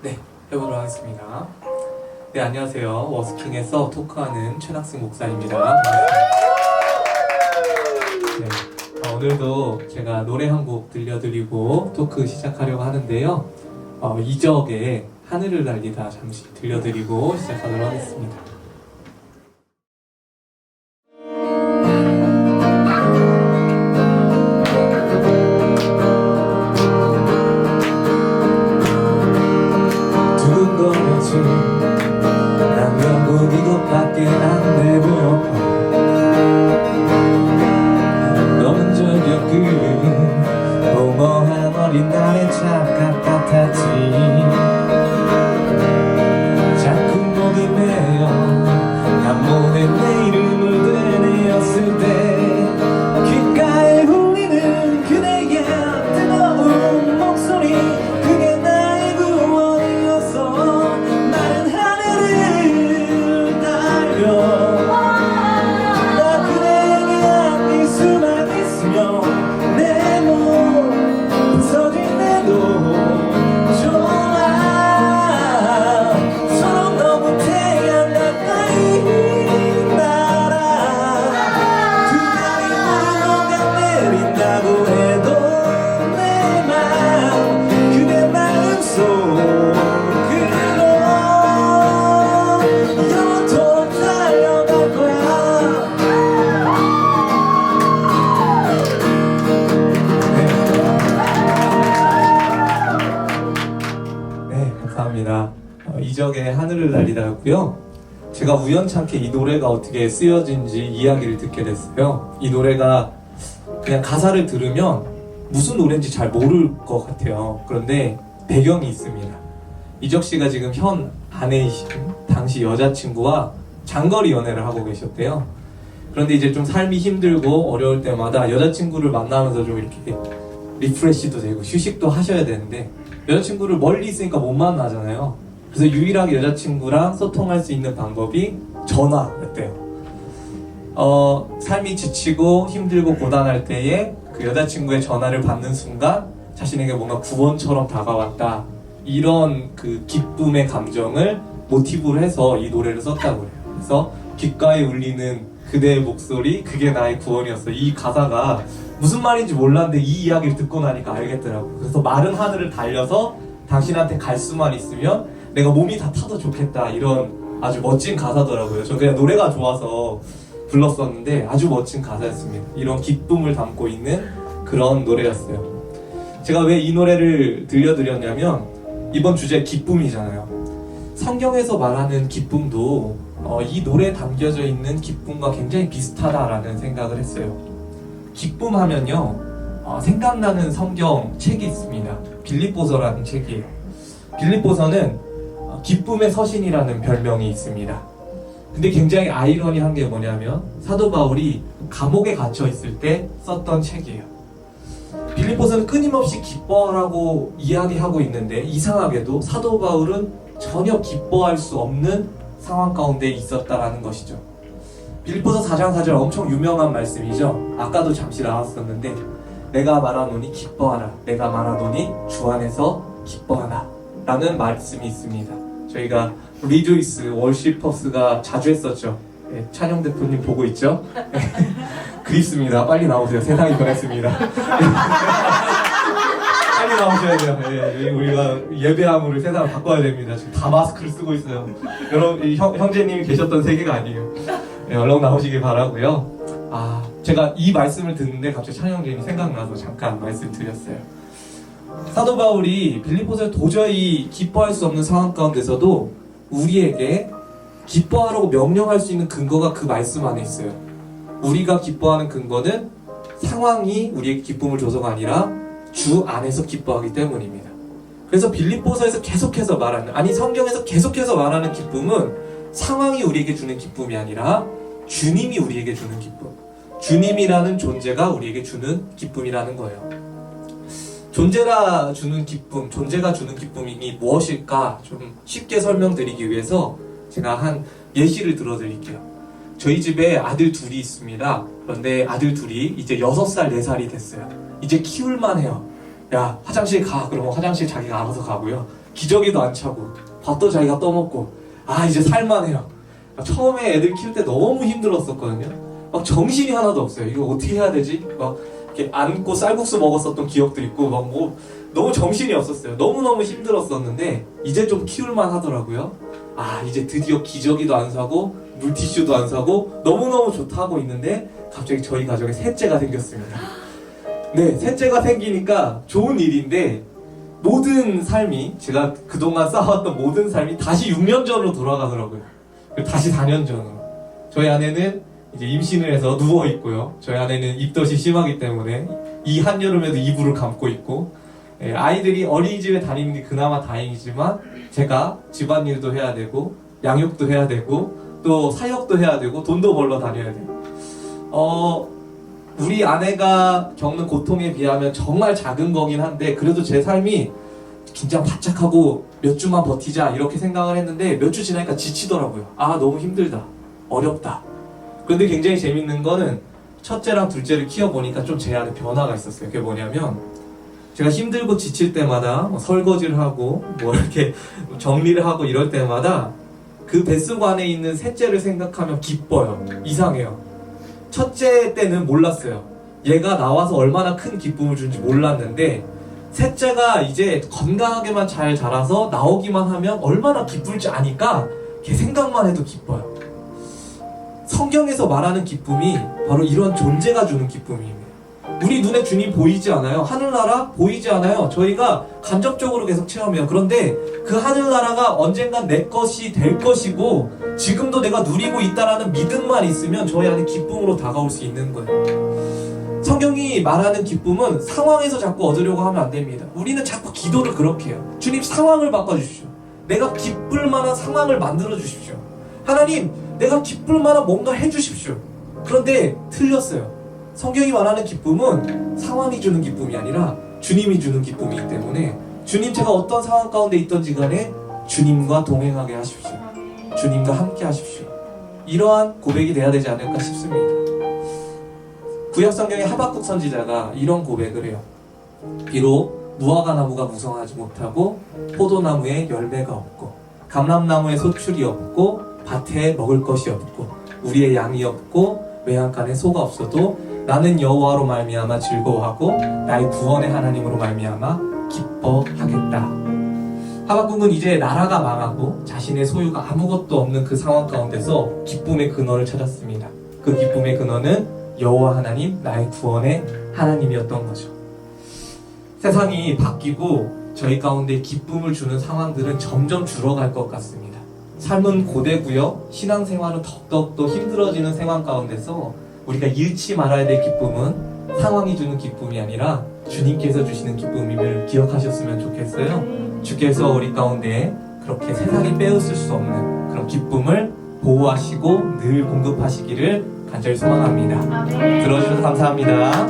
네, 해보도록 하겠습니다. 네, 안녕하세요. 워스킹에서 토크하는 최낙승 목사입니다. 네, 오늘도 제가 노래 한 곡 들려드리고 토크 시작하려고 하는데요. 이적의 하늘을 달리다 잠시 들려드리고 시작하도록 하겠습니다. 난 결국 이것밖에 안 돼 보여. 너는 저녁은 공허한 어린 날의 착각 같았지. 자꾸 목이 메어 한몸에 내 이름을 되뇌었을 때 귓가에 울리는 그대의 뜨거운 목소리, 그게 나의 구원이었어. 나는 하늘을 달려 나 그대에게 안길 수만 있으면 내 몸 부서진대도 좋아. 서로 너무 태양 가까이 날아 두 달이 모두 녹아내린다고 해도 내 맘 그대 마음속 이적의 하늘을 날리다였고요. 제가 우연찮게 이 노래가 어떻게 쓰여진지 이야기를 듣게 됐어요. 이 노래가 그냥 가사를 들으면 무슨 노래인지 잘 모를 것 같아요. 그런데 배경이 있습니다. 이적 씨가 지금 현 아내이신 당시 여자친구와 장거리 연애를 하고 계셨대요. 그런데 이제 좀 삶이 힘들고 어려울 때마다 여자친구를 만나면서 좀 이렇게 리프레시도 되고 휴식도 하셔야 되는데 여자친구를 멀리 있으니까 못 만나잖아요. 그래서 유일하게 여자친구랑 소통할 수 있는 방법이 전화였대요. 삶이 지치고 힘들고 고단할 때에 그 여자친구의 전화를 받는 순간 자신에게 뭔가 구원처럼 다가왔다, 이런 그 기쁨의 감정을 모티브로 해서 이 노래를 썼다고 해요. 그래서 귓가에 울리는 그대의 목소리, 그게 나의 구원이었어. 이 가사가 무슨 말인지 몰랐는데 이 이야기를 듣고 나니까 알겠더라고요. 그래서 마른 하늘을 달려서 당신한테 갈 수만 있으면 내가 몸이 다 타도 좋겠다, 이런 아주 멋진 가사더라고요. 저 그냥 노래가 좋아서 불렀었는데 아주 멋진 가사였습니다. 이런 기쁨을 담고 있는 그런 노래였어요. 제가 왜 이 노래를 들려드렸냐면 이번 주제 기쁨이잖아요. 성경에서 말하는 기쁨도 이 노래에 담겨져 있는 기쁨과 굉장히 비슷하다라는 생각을 했어요. 기쁨 하면요, 생각나는 성경 책이 있습니다. 빌립보서라는 책이에요. 빌립보서는 기쁨의 서신이라는 별명이 있습니다. 근데 굉장히 아이러니한 게 뭐냐면 사도 바울이 감옥에 갇혀 있을 때 썼던 책이에요. 빌립보서는 끊임없이 기뻐하라고 이야기하고 있는데 이상하게도 사도 바울은 전혀 기뻐할 수 없는 상황 가운데 있었다라는 것이죠. 빌립보서 4장 4절 엄청 유명한 말씀이죠. 아까도 잠시 나왔었는데 내가 말하노니 기뻐하라, 내가 말하노니 주 안에서 기뻐하라 라는 말씀이 있습니다. 저희가 리조이스 월시퍼스가 자주 했었죠. 네, 찬영 대표님 보고 있죠? 그립습니다. 빨리 나오세요. 세상이 변했습니다. 빨리 나오셔야 돼요. 네, 우리가 예배함으로 세상을 바꿔야 됩니다. 지금 다 마스크를 쓰고 있어요. 여러분, 형제님이 계셨던 세계가 아니에요. 네, 얼른 나오시길 바라고요. 제가 이 말씀을 듣는데 갑자기 찬영 형제님이 생각나서 잠깐 말씀드렸어요. 사도 바울이 빌립보서에 도저히 기뻐할 수 없는 상황 가운데서도 우리에게 기뻐하라고 명령할 수 있는 근거가 그 말씀 안에 있어요. 우리가 기뻐하는 근거는 상황이 우리에게 기쁨을 줘서가 아니라 주 안에서 기뻐하기 때문입니다. 그래서 빌립보서에서 계속해서 말하는, 성경에서 계속해서 말하는 기쁨은 상황이 우리에게 주는 기쁨이 아니라 주님이 우리에게 주는 기쁨, 주님이라는 존재가 우리에게 주는 기쁨이라는 거예요. 존재가 주는 기쁨이 무엇일까 좀 쉽게 설명드리기 위해서 제가 한 예시를 들어드릴게요. 저희 집에 아들 둘이 있습니다. 그런데 아들 둘이 이제 6살, 4살이 됐어요. 이제 키울만 해요. 야, 화장실 가. 그러면 화장실 자기가 알아서 가고요. 기저귀도 안 차고 밥도 자기가 떠먹고 아 이제 살만해요. 처음에 애들 키울 때 너무 힘들었었거든요. 막 정신이 하나도 없어요. 이거 어떻게 해야 되지? 막 이렇게 안고 쌀국수 먹었었던 기억도 있고 막 뭐 너무 정신이 없었어요. 너무너무 힘들었었는데 이제 좀 키울만 하더라고요. 아 이제 드디어 기저귀도 안 사고 물티슈도 안 사고 너무너무 좋다 하고 있는데 갑자기 저희 가정에 셋째가 생겼습니다. 네, 셋째가 생기니까 좋은 일인데 모든 삶이 제가 그동안 쌓아왔던 모든 삶이 다시 6년 전으로 돌아가더라고요. 다시 4년 전으로. 저희 아내는 이제 임신을 해서 누워 있고요. 저희 아내는 입덧이 심하기 때문에 이 한여름에도 이불을 감고 있고 아이들이 어린이집에 다니는 게 그나마 다행이지만 제가 집안일도 해야 되고 양육도 해야 되고 또 사역도 해야 되고 돈도 벌러 다녀야 돼요. 우리 아내가 겪는 고통에 비하면 정말 작은 거긴 한데 그래도 제 삶이 긴장 바짝 하고 몇 주만 버티자 이렇게 생각을 했는데 몇 주 지나니까 지치더라고요. 아 너무 힘들다 어렵다. 그런데 굉장히 재밌는 거는 첫째랑 둘째를 키워보니까 좀 제 안에 변화가 있었어요. 그게 뭐냐면 제가 힘들고 지칠 때마다 뭐 설거지를 하고 뭐 이렇게 정리를 하고 이럴 때마다 그 뱃속 안에 있는 셋째를 생각하면 기뻐요. 이상해요. 첫째 때는 몰랐어요. 얘가 나와서 얼마나 큰 기쁨을 주는지 몰랐는데 셋째가 이제 건강하게만 잘 자라서 나오기만 하면 얼마나 기쁠지 아니까 걔 생각만 해도 기뻐요. 성경에서 말하는 기쁨이 바로 이런 존재가 주는 기쁨입니다. 우리 눈에 주님 보이지 않아요. 하늘나라 보이지 않아요. 저희가 간접적으로 계속 체험해요. 그런데 그 하늘나라가 언젠간 내 것이 될 것이고 지금도 내가 누리고 있다라는 믿음만 있으면 저희 안에 기쁨으로 다가올 수 있는 거예요. 성경이 말하는 기쁨은 상황에서 자꾸 얻으려고 하면 안 됩니다. 우리는 자꾸 기도를 그렇게 해요. 주님 상황을 바꿔주십시오. 내가 기쁠 만한 상황을 만들어 주십시오. 하나님 내가 기쁠 만한 뭔가 해주십시오. 그런데 틀렸어요. 성경이 말하는 기쁨은 상황이 주는 기쁨이 아니라 주님이 주는 기쁨이기 때문에 주님 제가 어떤 상황 가운데 있던지 간에 주님과 동행하게 하십시오. 주님과 함께 하십시오. 이러한 고백이 돼야 되지 않을까 싶습니다. 구약 성경의 하박국 선지자가 이런 고백을 해요. 비록 무화과 나무가 무성하지 못하고 포도나무에 열매가 없고 감람나무에 소출이 없고 밭에 먹을 것이 없고 우리의 양이 없고 외양간에 소가 없어도 나는 여호와로 말미암아 즐거워하고 나의 구원의 하나님으로 말미암아 기뻐하겠다. 하박국은 이제 나라가 망하고 자신의 소유가 아무것도 없는 그 상황 가운데서 기쁨의 근원을 찾았습니다. 그 기쁨의 근원은 여호와 하나님, 나의 구원의 하나님이었던 거죠. 세상이 바뀌고 저희 가운데 기쁨을 주는 상황들은 점점 줄어갈 것 같습니다. 삶은 고되고요. 신앙생활은 더욱더 힘들어지는 상황 가운데서 우리가 잃지 말아야 될 기쁨은 상황이 주는 기쁨이 아니라 주님께서 주시는 기쁨임을 기억하셨으면 좋겠어요. 주께서 우리 가운데 그렇게 세상이 빼앗을 수 없는 그런 기쁨을 보호하시고 늘 공급하시기를 간절히 소망합니다. 들어주셔서 감사합니다.